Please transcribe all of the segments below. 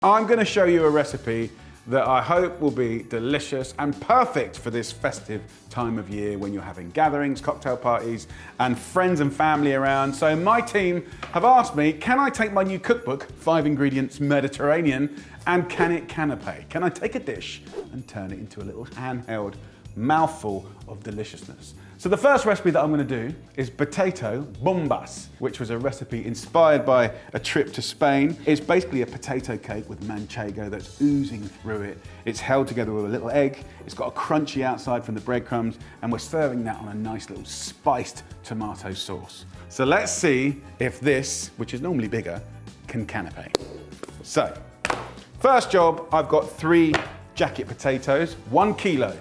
I'm going to show you a recipe that I hope will be delicious and perfect for this festive time of year when you're having gatherings, cocktail parties, and friends and family around. So my team have asked me, can I take my new cookbook, 5 Ingredients Mediterranean, and can it canapé? Can I take a dish and turn it into a little handheld mouthful of deliciousness? So the first recipe that I'm going to do is potato bombas, which was a recipe inspired by a trip to Spain. It's basically a potato cake with manchego that's oozing through it. It's held together with a little egg. It's got a crunchy outside from the breadcrumbs, and we're serving that on a nice little spiced tomato sauce. So let's see if this, which is normally bigger, can canapé. So, first job, I've got 3 jacket potatoes, 1 kilo.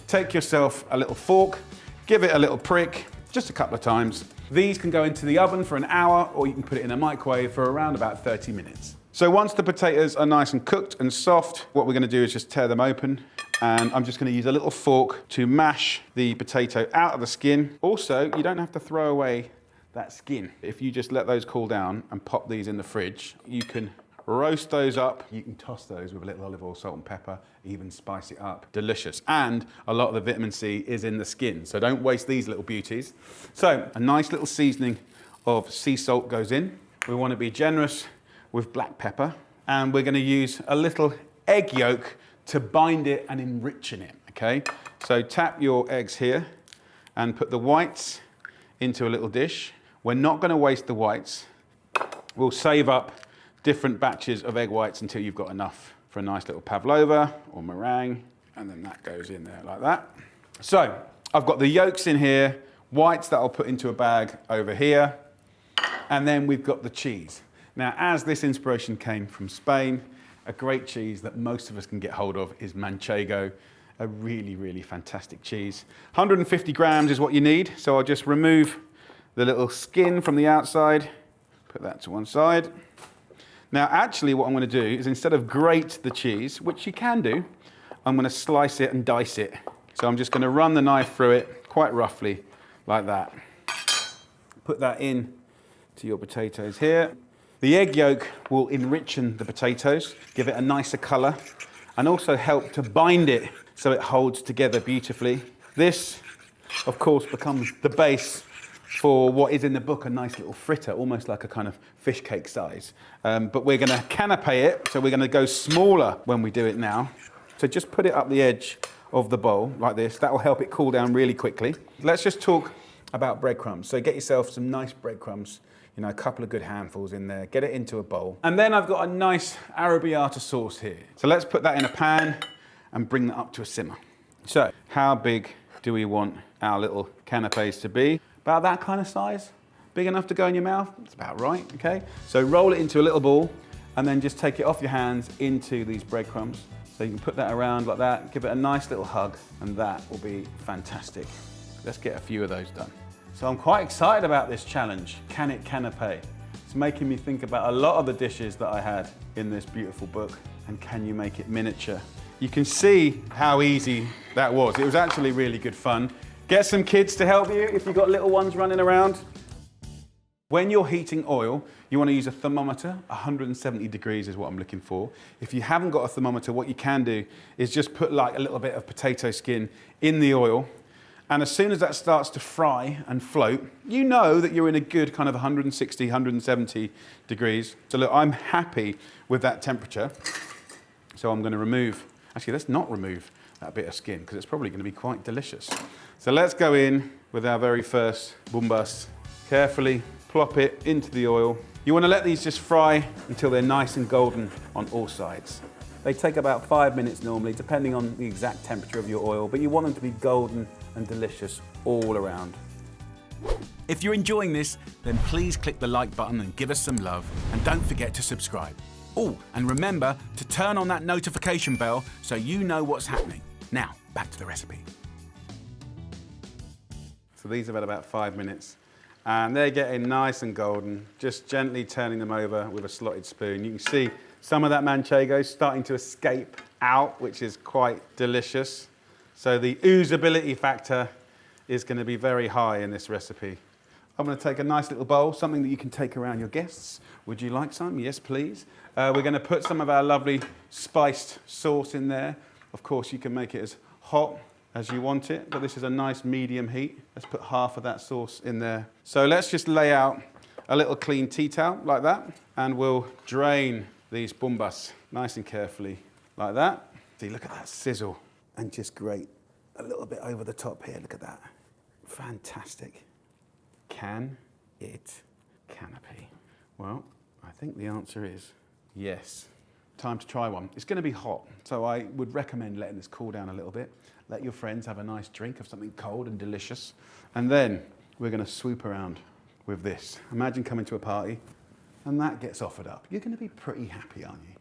Take yourself a little fork, give it a little prick, just a couple of times. These can go into the oven for an hour, or you can put it in a microwave for around about 30 minutes. So once the potatoes are nice and cooked and soft, what we're gonna do is just tear them open. And I'm just gonna use a little fork to mash the potato out of the skin. Also, you don't have to throw away that skin. If you just let those cool down and pop these in the fridge, you can roast those up. You can toss those with a little olive oil, salt and pepper, even spice it up. Delicious. And a lot of the vitamin C is in the skin, so don't waste these little beauties. So a nice little seasoning of sea salt goes in. We want to be generous with black pepper, and we're going to use a little egg yolk to bind it and enrichen it, okay? So tap your eggs here and put the whites into a little dish. We're not going to waste the whites. We'll save up different batches of egg whites until you've got enough for a nice little pavlova or meringue, and then that goes in there like that. So I've got the yolks in here, whites that I'll put into a bag over here, and then we've got the cheese. Now, as this inspiration came from Spain, a great cheese that most of us can get hold of is manchego, a really, really fantastic cheese. 150 grams is what you need, so I'll just remove the little skin from the outside, put that to one side. Now, actually, what I'm going to do is instead of grate the cheese, which you can do, I'm going to slice it and dice it. So I'm just going to run the knife through it quite roughly, like that. Put that in to your potatoes here. The egg yolk will enrichen the potatoes, give it a nicer colour, and also help to bind it so it holds together beautifully. This, of course, becomes the base for what is in the book, a nice little fritter, almost like a kind of fish cake size. But we're gonna canapé it, so we're gonna go smaller when we do it now. So just put it up the edge of the bowl like this. That will help it cool down really quickly. Let's just talk about breadcrumbs. So get yourself some nice breadcrumbs, you know, a couple of good handfuls in there, get it into a bowl. And then I've got a nice arrabbiata sauce here. So let's put that in a pan and bring that up to a simmer. So how big do we want our little canapes to be? About that kind of size, big enough to go in your mouth. That's about right, okay? So roll it into a little ball and then just take it off your hands into these breadcrumbs. So you can put that around like that, give it a nice little hug, and that will be fantastic. Let's get a few of those done. So I'm quite excited about this challenge, Can It Canapé? It's making me think about a lot of the dishes that I had in this beautiful book, and can you make it miniature? You can see how easy that was. It was actually really good fun. Get some kids to help you if you've got little ones running around. When you're heating oil, you want to use a thermometer. 170 degrees is what I'm looking for. If you haven't got a thermometer, what you can do is just put like a little bit of potato skin in the oil. And as soon as that starts to fry and float, you know that you're in a good kind of 160, 170 degrees. So look, I'm happy with that temperature. So I'm going to remove, actually let's not remove that bit of skin because it's probably going to be quite delicious. So let's go in with our very first bombas. Carefully plop it into the oil. You want to let these just fry until they're nice and golden on all sides. They take about 5 minutes normally, depending on the exact temperature of your oil, but you want them to be golden and delicious all around. If you're enjoying this, then please click the like button and give us some love, and don't forget to subscribe. Oh, and remember to turn on that notification bell so you know what's happening. Now, back to the recipe. So these have had about 5 minutes and they're getting nice and golden, just gently turning them over with a slotted spoon. You can see some of that manchego starting to escape out, which is quite delicious. So the oozability factor is going to be very high in this recipe. I'm going to take a nice little bowl, something that you can take around your guests. Would you like some? Yes, please. We're going to put some of our lovely spiced sauce in there. Of course, you can make it as hot as you want it, but this is a nice medium heat. Let's put half of that sauce in there. So let's just lay out a little clean tea towel like that, and we'll drain these bombas nice and carefully like that. See, look at that sizzle, and just grate a little bit over the top here. Look at that. Fantastic. Can it canapé? Well, I think the answer is yes. Time to try one. It's going to be hot, so I would recommend letting this cool down a little bit. Let your friends have a nice drink of something cold and delicious, and then we're going to swoop around with this. Imagine coming to a party and that gets offered up. You're going to be pretty happy, aren't you?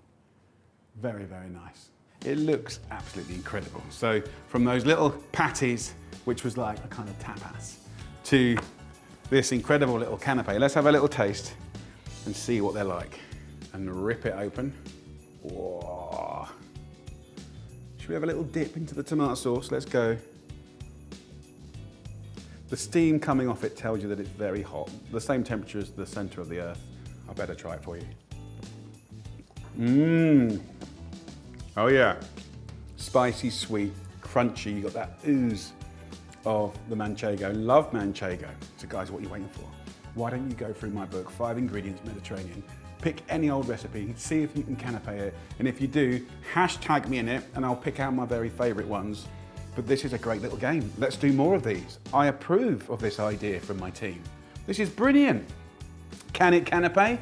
Very, very nice. It looks absolutely incredible. So from those little patties, which was like a kind of tapas, to this incredible little canapé. Let's have a little taste and see what they're like. And rip it open. Whoa. Should we have a little dip into the tomato sauce? Let's go. The steam coming off it tells you that it's very hot. The same temperature as the center of the earth. I better try it for you. Mmm. Oh yeah. Spicy, sweet, crunchy. You got that ooze of the manchego. Love manchego. So guys, what are you waiting for? Why don't you go through my book, 5 Ingredients Mediterranean. Pick any old recipe, see if you can canapé it. And if you do, hashtag me in it and I'll pick out my very favorite ones. But this is a great little game. Let's do more of these. I approve of this idea from my team. This is brilliant. Can it canapé?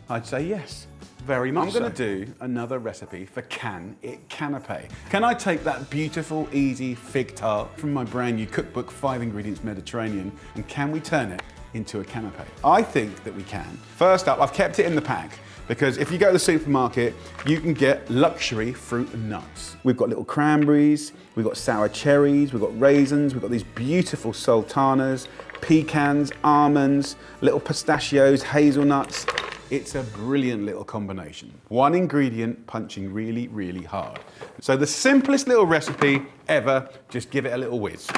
I'd say yes. Very much. I'm going to do another recipe for Can It Canapé. Can I take that beautiful, easy fig tart from my brand new cookbook, 5 Ingredients Mediterranean, and can we turn it into a canapé? I think that we can. First up, I've kept it in the pack because if you go to the supermarket, you can get luxury fruit and nuts. We've got little cranberries, we've got sour cherries, we've got raisins, we've got these beautiful sultanas, pecans, almonds, little pistachios, hazelnuts. It's a brilliant little combination. One ingredient punching really, really hard. So the simplest little recipe ever, just give it a little whiz.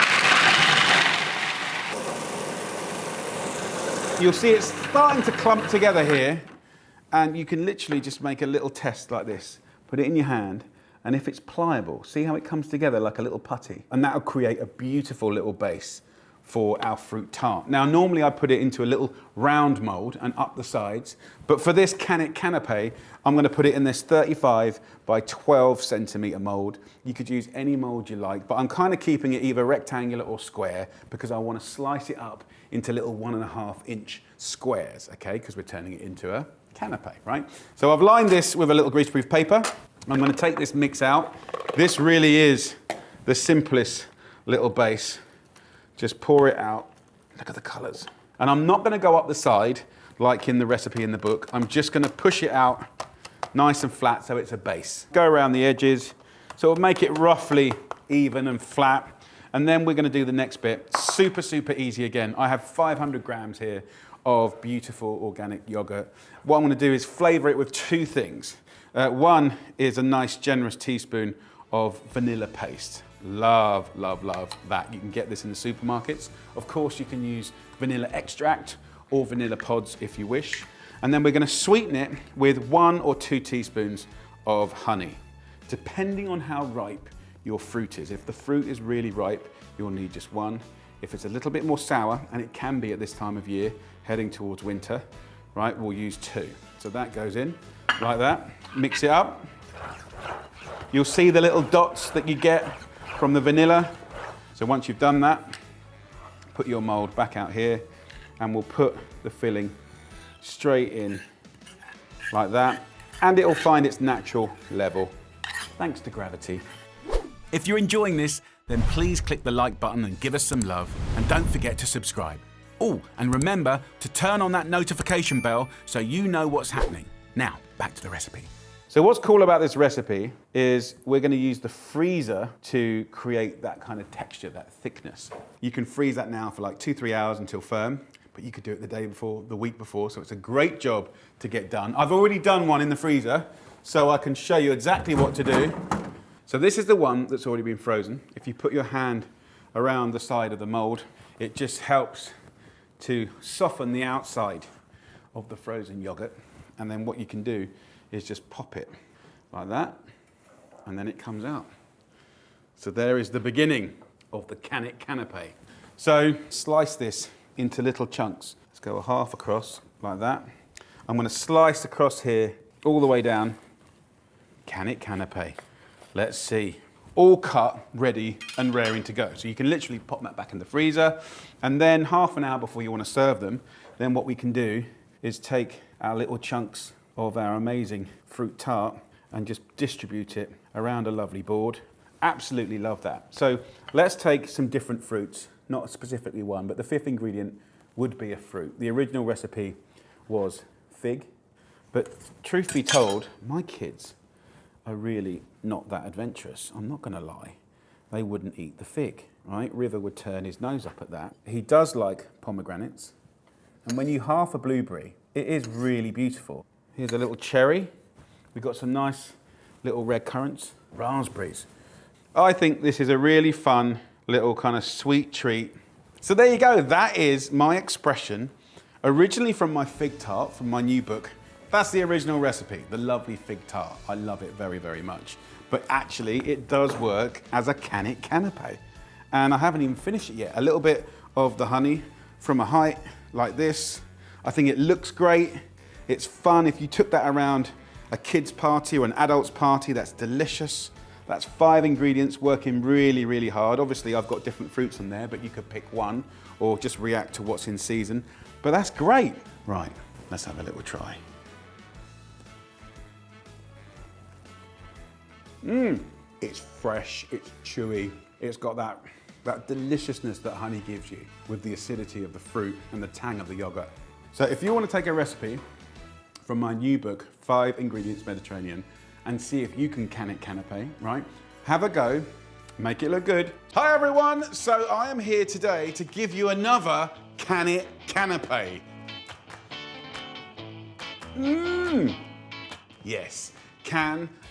You'll see it's starting to clump together here, and you can literally just make a little test like this. Put it in your hand, and if it's pliable, see how it comes together like a little putty? And that'll create a beautiful little base for our fruit tart. Now, normally I put it into a little round mold and up the sides, but for this Can It Canapé, I'm gonna put it in this 35 by 12 centimeter mold. You could use any mold you like, but I'm kind of keeping it either rectangular or square because I wanna slice it up into little 1.5 inch squares, okay? Because we're turning it into a canapé, right? So I've lined this with a little greaseproof paper. I'm gonna take this mix out. This really is the simplest little base. Just pour it out. Look at the colors. And I'm not gonna go up the side like in the recipe in the book. I'm just gonna push it out nice and flat so it's a base. Go around the edges, so we'll make it roughly even and flat. And then we're gonna do the next bit. Super, super easy again. I have 500 grams here of beautiful organic yogurt. What I'm gonna do is flavor it with 2 things. One is a nice generous teaspoon of vanilla paste. Love, love, love that. You can get this in the supermarkets. Of course, you can use vanilla extract or vanilla pods if you wish. And then we're gonna sweeten it with 1 or 2 teaspoons of honey, depending on how ripe your fruit is. If the fruit is really ripe, you'll need just 1. If it's a little bit more sour, and it can be at this time of year, heading towards winter, right, we'll use 2. So that goes in like that. Mix it up. You'll see the little dots that you get from the vanilla. So once you've done that, put your mold back out here and we'll put the filling straight in like that, and it'll find its natural level thanks to gravity. If you're enjoying this, then please click the like button and give us some love, and don't forget to subscribe. Oh, and remember to turn on that notification bell so you know what's happening. Now, back to the recipe. So what's cool about this recipe is we're going to use the freezer to create that kind of texture, that thickness. You can freeze that now for like 2-3 hours until firm, but you could do it the day before, the week before, so it's a great job to get done. I've already done one in the freezer, so I can show you exactly what to do. So this is the one that's already been frozen. If you put your hand around the side of the mold, it just helps to soften the outside of the frozen yogurt. And then what you can do is just pop it like that, and then it comes out. So there is the beginning of the Canapé. So slice this into little chunks. Let's go a half across like that. I'm going to slice across here all the way down. Canapé. Let's see. All cut, ready and raring to go. So you can literally pop that back in the freezer, and then half an hour before you want to serve them, then what we can do is take our little chunks of our amazing fruit tart and just distribute it around a lovely board. Absolutely love that. So let's take some different fruits, not specifically one, but the fifth ingredient would be a fruit. The original recipe was fig, but truth be told, my kids are really not that adventurous. I'm not going to lie. They wouldn't eat the fig, right? River would turn his nose up at that. He does like pomegranates. And when you half a blueberry, it is really beautiful. Here's a little cherry. We've got some nice little red currants, raspberries. I think this is a really fun little kind of sweet treat. So there you go. That is my expression, originally from my fig tart, from my new book. That's the original recipe, the lovely fig tart. I love it very, very much. But actually, it does work as a canapé. And I haven't even finished it yet. A little bit of the honey from a height like this. I think it looks great. It's fun. If you took that around a kid's party or an adult's party, that's delicious. That's 5 ingredients working really, really hard. Obviously, I've got different fruits in there, but you could pick one or just react to what's in season. But that's great. Right, let's have a little try. It's fresh, it's chewy, it's got that deliciousness that honey gives you with the acidity of the fruit and the tang of the yogurt. So if you want to take a recipe from my new book, 5 Ingredients Mediterranean, and see if you can canapé, right? Have a go, make it look good. Hi everyone, so I am here today to give you another canapé. Yes.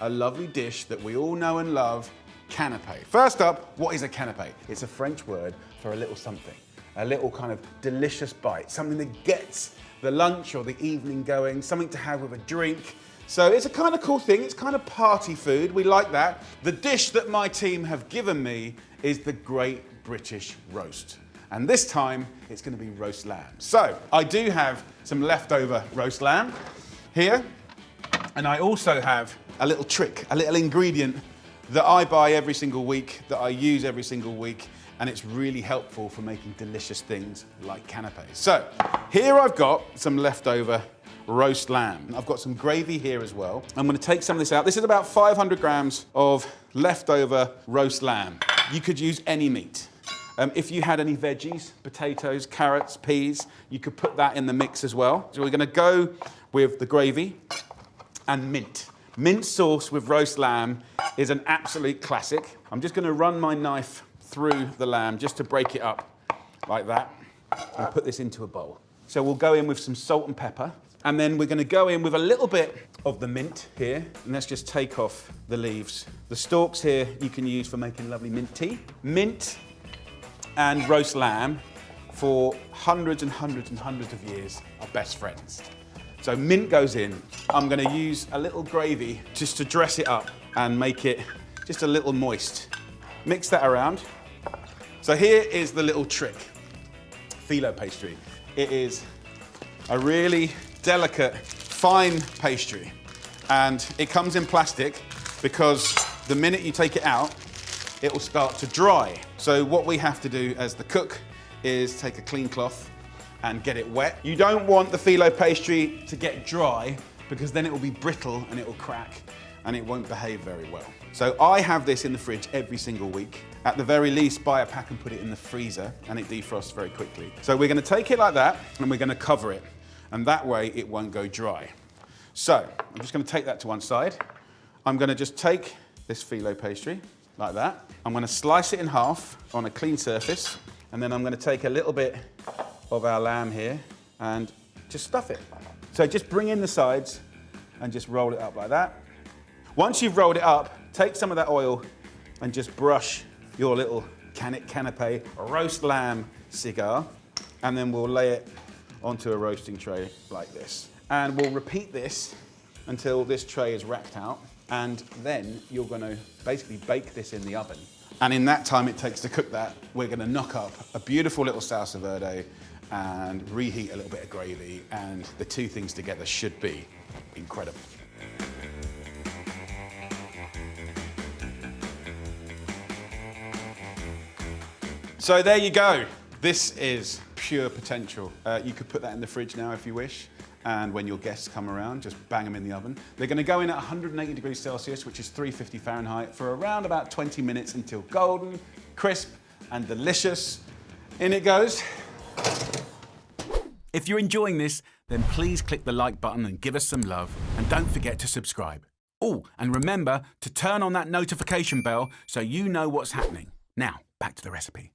A lovely dish that we all know and love, canapé. First up, what is a canapé? It's a French word for a little something, a little kind of delicious bite, something that gets the lunch or the evening going, something to have with a drink. So it's a kind of cool thing, it's kind of party food, we like that. The dish that my team have given me is the Great British Roast. And this time, it's gonna be roast lamb. So I do have some leftover roast lamb here. And I also have a little trick, a little ingredient that I buy every single week, that I use every single week, and it's really helpful for making delicious things like canapés. So here I've got some leftover roast lamb. I've got some gravy here as well. I'm gonna take some of this out. This is about 500 grams of leftover roast lamb. You could use any meat. If you had any veggies, potatoes, carrots, peas, you could put that in the mix as well. So we're gonna go with the gravy and mint. Mint sauce with roast lamb is an absolute classic. I'm just gonna run my knife through the lamb just to break it up like that and put this into a bowl. So we'll go in with some salt and pepper, and then we're gonna go in with a little bit of the mint here, and let's just take off the leaves. The stalks here you can use for making lovely mint tea. Mint and roast lamb for hundreds and hundreds and hundreds of years are best friends. So mint goes in. I'm gonna use a little gravy just to dress it up and make it just a little moist. Mix that around. So here is the little trick. Phyllo pastry. It is a really delicate, fine pastry. And it comes in plastic because the minute you take it out, it will start to dry. So what we have to do as the cook is take a clean cloth and get it wet. You don't want the phyllo pastry to get dry because then it will be brittle and it will crack and it won't behave very well. So I have this in the fridge every single week. At the very least, buy a pack and put it in the freezer and it defrosts very quickly. So we're gonna take it like that and we're gonna cover it, and that way it won't go dry. So I'm just gonna take that to one side. I'm gonna just take this phyllo pastry like that. I'm gonna slice it in half on a clean surface, and then I'm gonna take a little bit of our lamb here and just stuff it. So just bring in the sides and just roll it up like that. Once you've rolled it up, take some of that oil and just brush your little canapé roast lamb cigar and then we'll lay it onto a roasting tray like this. And we'll repeat this until this tray is racked out, and then you're going to basically bake this in the oven. And in that time it takes to cook that, we're going to knock up a beautiful little salsa verde and reheat a little bit of gravy, and the two things together should be incredible. So there you go. This is pure potential. You could put that in the fridge now if you wish, and when your guests come around, just bang them in the oven. They're going to go in at 180 degrees Celsius, which is 350 Fahrenheit, for around about 20 minutes until golden, crisp, and delicious. In it goes. If you're enjoying this, then please click the like button and give us some love, and don't forget to subscribe. Oh, and remember to turn on that notification bell so you know what's happening. Now, back to the recipe.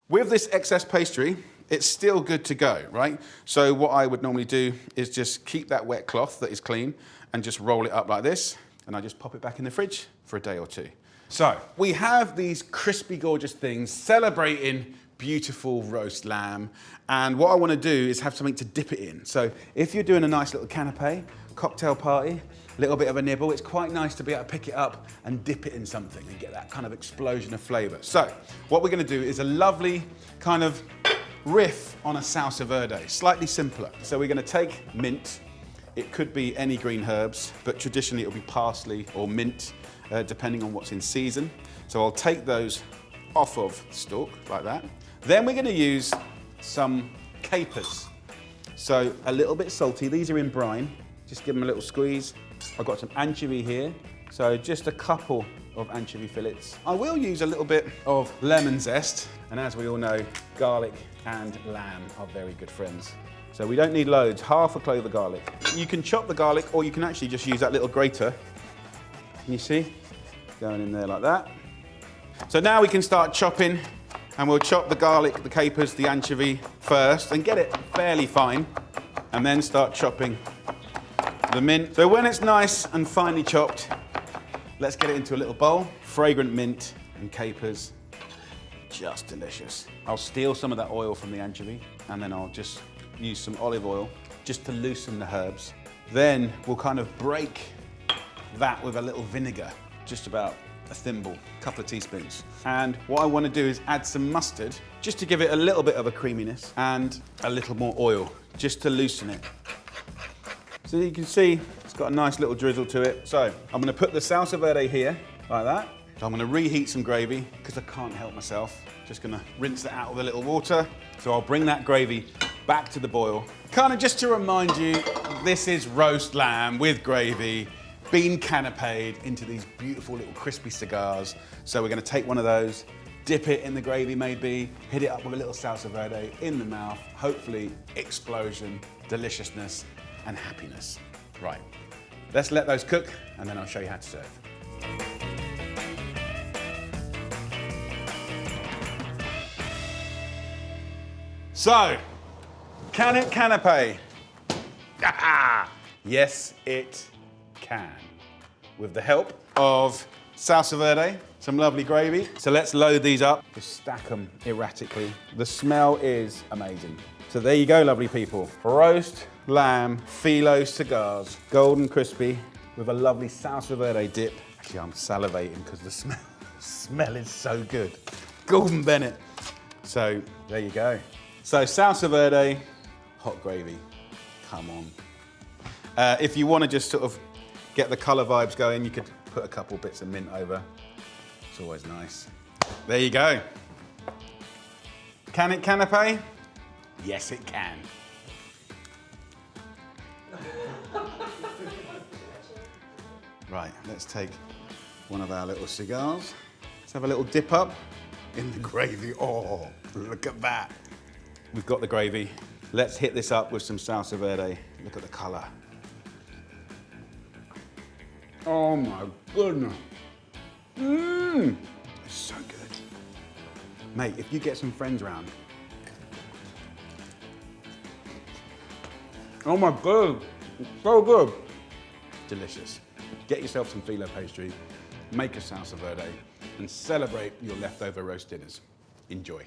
With this excess pastry, it's still good to go, right? So what I would normally do is just keep that wet cloth that is clean and just roll it up like this, and I just pop it back in the fridge for a day or two. So we have these crispy, gorgeous things celebrating beautiful roast lamb, and what I want to do is have something to dip it in. So if you're doing a nice little canapé, cocktail party, a little bit of a nibble, it's quite nice to be able to pick it up and dip it in something and get that kind of explosion of flavour. So what we're going to do is a lovely kind of riff on a salsa verde, slightly simpler. So we're going to take mint. It could be any green herbs, but traditionally it'll be parsley or mint, depending on what's in season. So I'll take those off of the stalk like that. Then we're going to use some capers. So a little bit salty. These are in brine. Just give them a little squeeze. I've got some anchovy here. So just a couple of anchovy fillets. I will use a little bit of lemon zest. And as we all know, garlic and lamb are very good friends. So we don't need loads, half a clove of garlic. You can chop the garlic, or you can actually just use that little grater. Can you see? Going in there like that. So now we can start chopping, and we'll chop the garlic, the capers, the anchovy first and get it fairly fine, and then start chopping the mint. So when it's nice and finely chopped, let's get it into a little bowl. Fragrant mint and capers, just delicious. I'll steal some of that oil from the anchovy, and then I'll just use some olive oil just to loosen the herbs. Then we'll kind of break that with a little vinegar, just about a thimble, a couple of teaspoons. And what I want to do is add some mustard, just to give it a little bit of a creaminess, and a little more oil, just to loosen it. So you can see it's got a nice little drizzle to it. So I'm going to put the salsa verde here, like that. So I'm going to reheat some gravy, because I can't help myself. Just going to rinse that out with a little water. So I'll bring that gravy back to the boil. Kind of just to remind you, this is roast lamb with gravy, been canapéed into these beautiful little crispy cigars. So we're going to take one of those, dip it in the gravy maybe, hit it up with a little salsa verde in the mouth, hopefully explosion, deliciousness, and happiness. Right, let's let those cook, and then I'll show you how to serve. So, can it canapé? Yes, it can. With the help of salsa verde, some lovely gravy. So let's load these up, just stack them erratically. The smell is amazing. So there you go, lovely people. Roast lamb Phyllo cigars, golden crispy, with a lovely salsa verde dip. Actually, I'm salivating because the smell is so good. Gordon Bennett. So there you go. So salsa verde, hot gravy, come on. If you want to just sort of get the colour vibes going, you could put a couple bits of mint over. It's always nice. There you go. Can it canapé? Yes, it can. Right, let's take one of our little cigars. Let's have a little dip up in the gravy. Oh, look at that. We've got the gravy. Let's hit this up with some salsa verde. Look at the colour. Oh my goodness. Mmm, it's so good. Mate, if you get some friends around. Oh my God, it's so good. Delicious. Get yourself some Phyllo pastry, make a salsa verde, and celebrate your leftover roast dinners. Enjoy.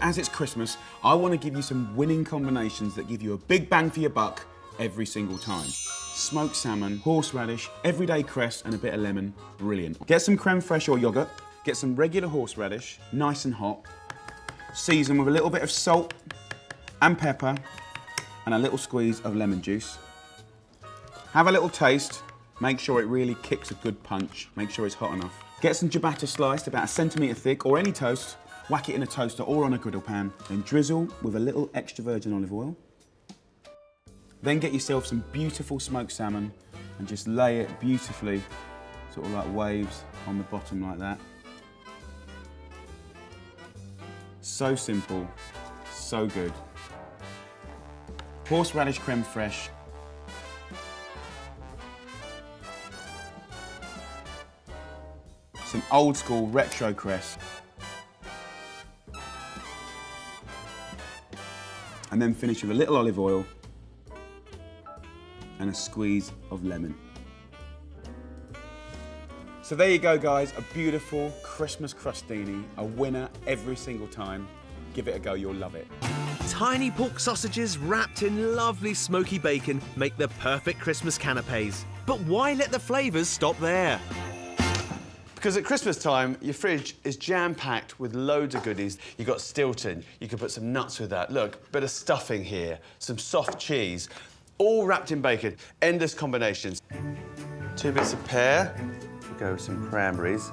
As it's Christmas, I want to give you some winning combinations that give you a big bang for your buck every single time. Smoked salmon, horseradish, everyday cress, and a bit of lemon. Brilliant. Get some creme fraiche or yogurt. Get some regular horseradish, nice and hot. Season with a little bit of salt and pepper and a little squeeze of lemon juice. Have a little taste. Make sure it really kicks a good punch. Make sure it's hot enough. Get some ciabatta sliced, about 1 centimetre thick, or any toast. Whack it in a toaster or on a griddle pan. Then drizzle with a little extra virgin olive oil. Then get yourself some beautiful smoked salmon and just lay it beautifully, sort of like waves on the bottom like that. So simple, so good. Horseradish creme fraiche. Some old school retro cress. And then finish with a little olive oil and a squeeze of lemon. So there you go, guys, a beautiful Christmas crostini, a winner every single time. Give it a go, you'll love it. Tiny pork sausages wrapped in lovely smoky bacon make the perfect Christmas canapes. But why let the flavours stop there? Because at Christmas time, your fridge is jam-packed with loads of goodies. You've got Stilton, you can put some nuts with that. Look, bit of stuffing here, some soft cheese, all wrapped in bacon. Endless combinations. 2 bits of pear, we'll go with some cranberries.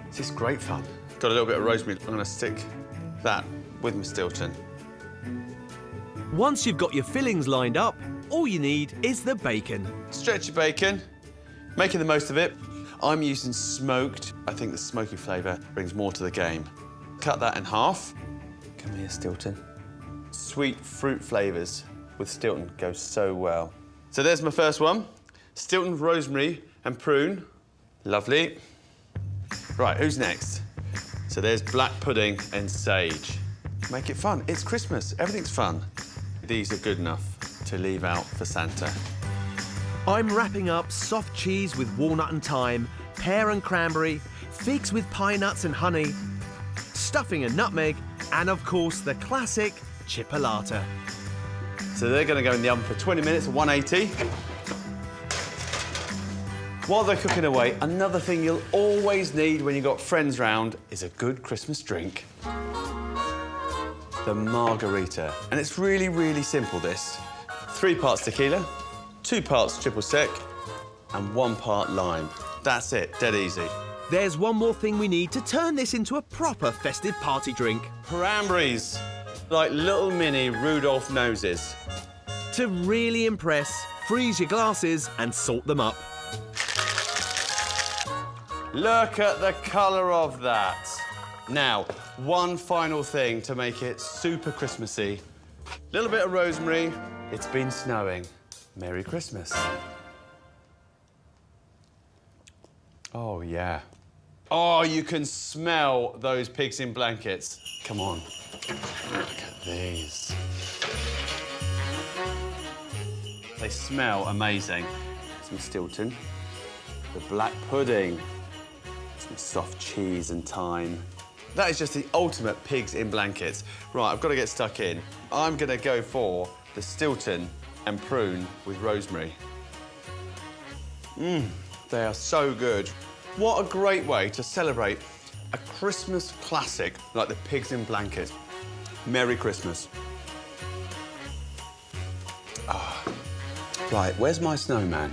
This is great fun. Got a little bit of rosemary. I'm gonna stick that with my Stilton. Once you've got your fillings lined up, all you need is the bacon. Stretch your bacon, making the most of it. I'm using smoked. I think the smoky flavour brings more to the game. Cut that in half. Come here, Stilton. Sweet fruit flavours with Stilton goes so well. So there's my first one. Stilton, rosemary and prune. Lovely. Right, who's next? So there's black pudding and sage. Make it fun. It's Christmas. Everything's fun. These are good enough to leave out for Santa. I'm wrapping up soft cheese with walnut and thyme, pear and cranberry, figs with pine nuts and honey, stuffing and nutmeg, and of course the classic chipolata. So they're going to go in the oven for 20 minutes at 180. While they're cooking away, another thing you'll always need when you've got friends round is a good Christmas drink. The Margarita. And it's really, really simple, this. 3 parts tequila, 2 parts triple sec, and 1 part lime. That's it, dead easy. There's one more thing we need to turn this into a proper festive party drink. Cranberries, like little mini Rudolph noses. To really impress, freeze your glasses and salt them up. Look at the colour of that. Now, one final thing to make it super Christmassy. Little bit of rosemary. It's been snowing. Merry Christmas. Oh, yeah. Oh, you can smell those pigs in blankets. Come on. Look at these. They smell amazing. Some Stilton. The black pudding. Some soft cheese and thyme. That is just the ultimate pigs in blankets. Right, I've got to get stuck in. I'm going to go for the Stilton and prune with rosemary. They are so good. What a great way to celebrate a Christmas classic like the pigs in blankets. Merry Christmas. Right, where's my snowman?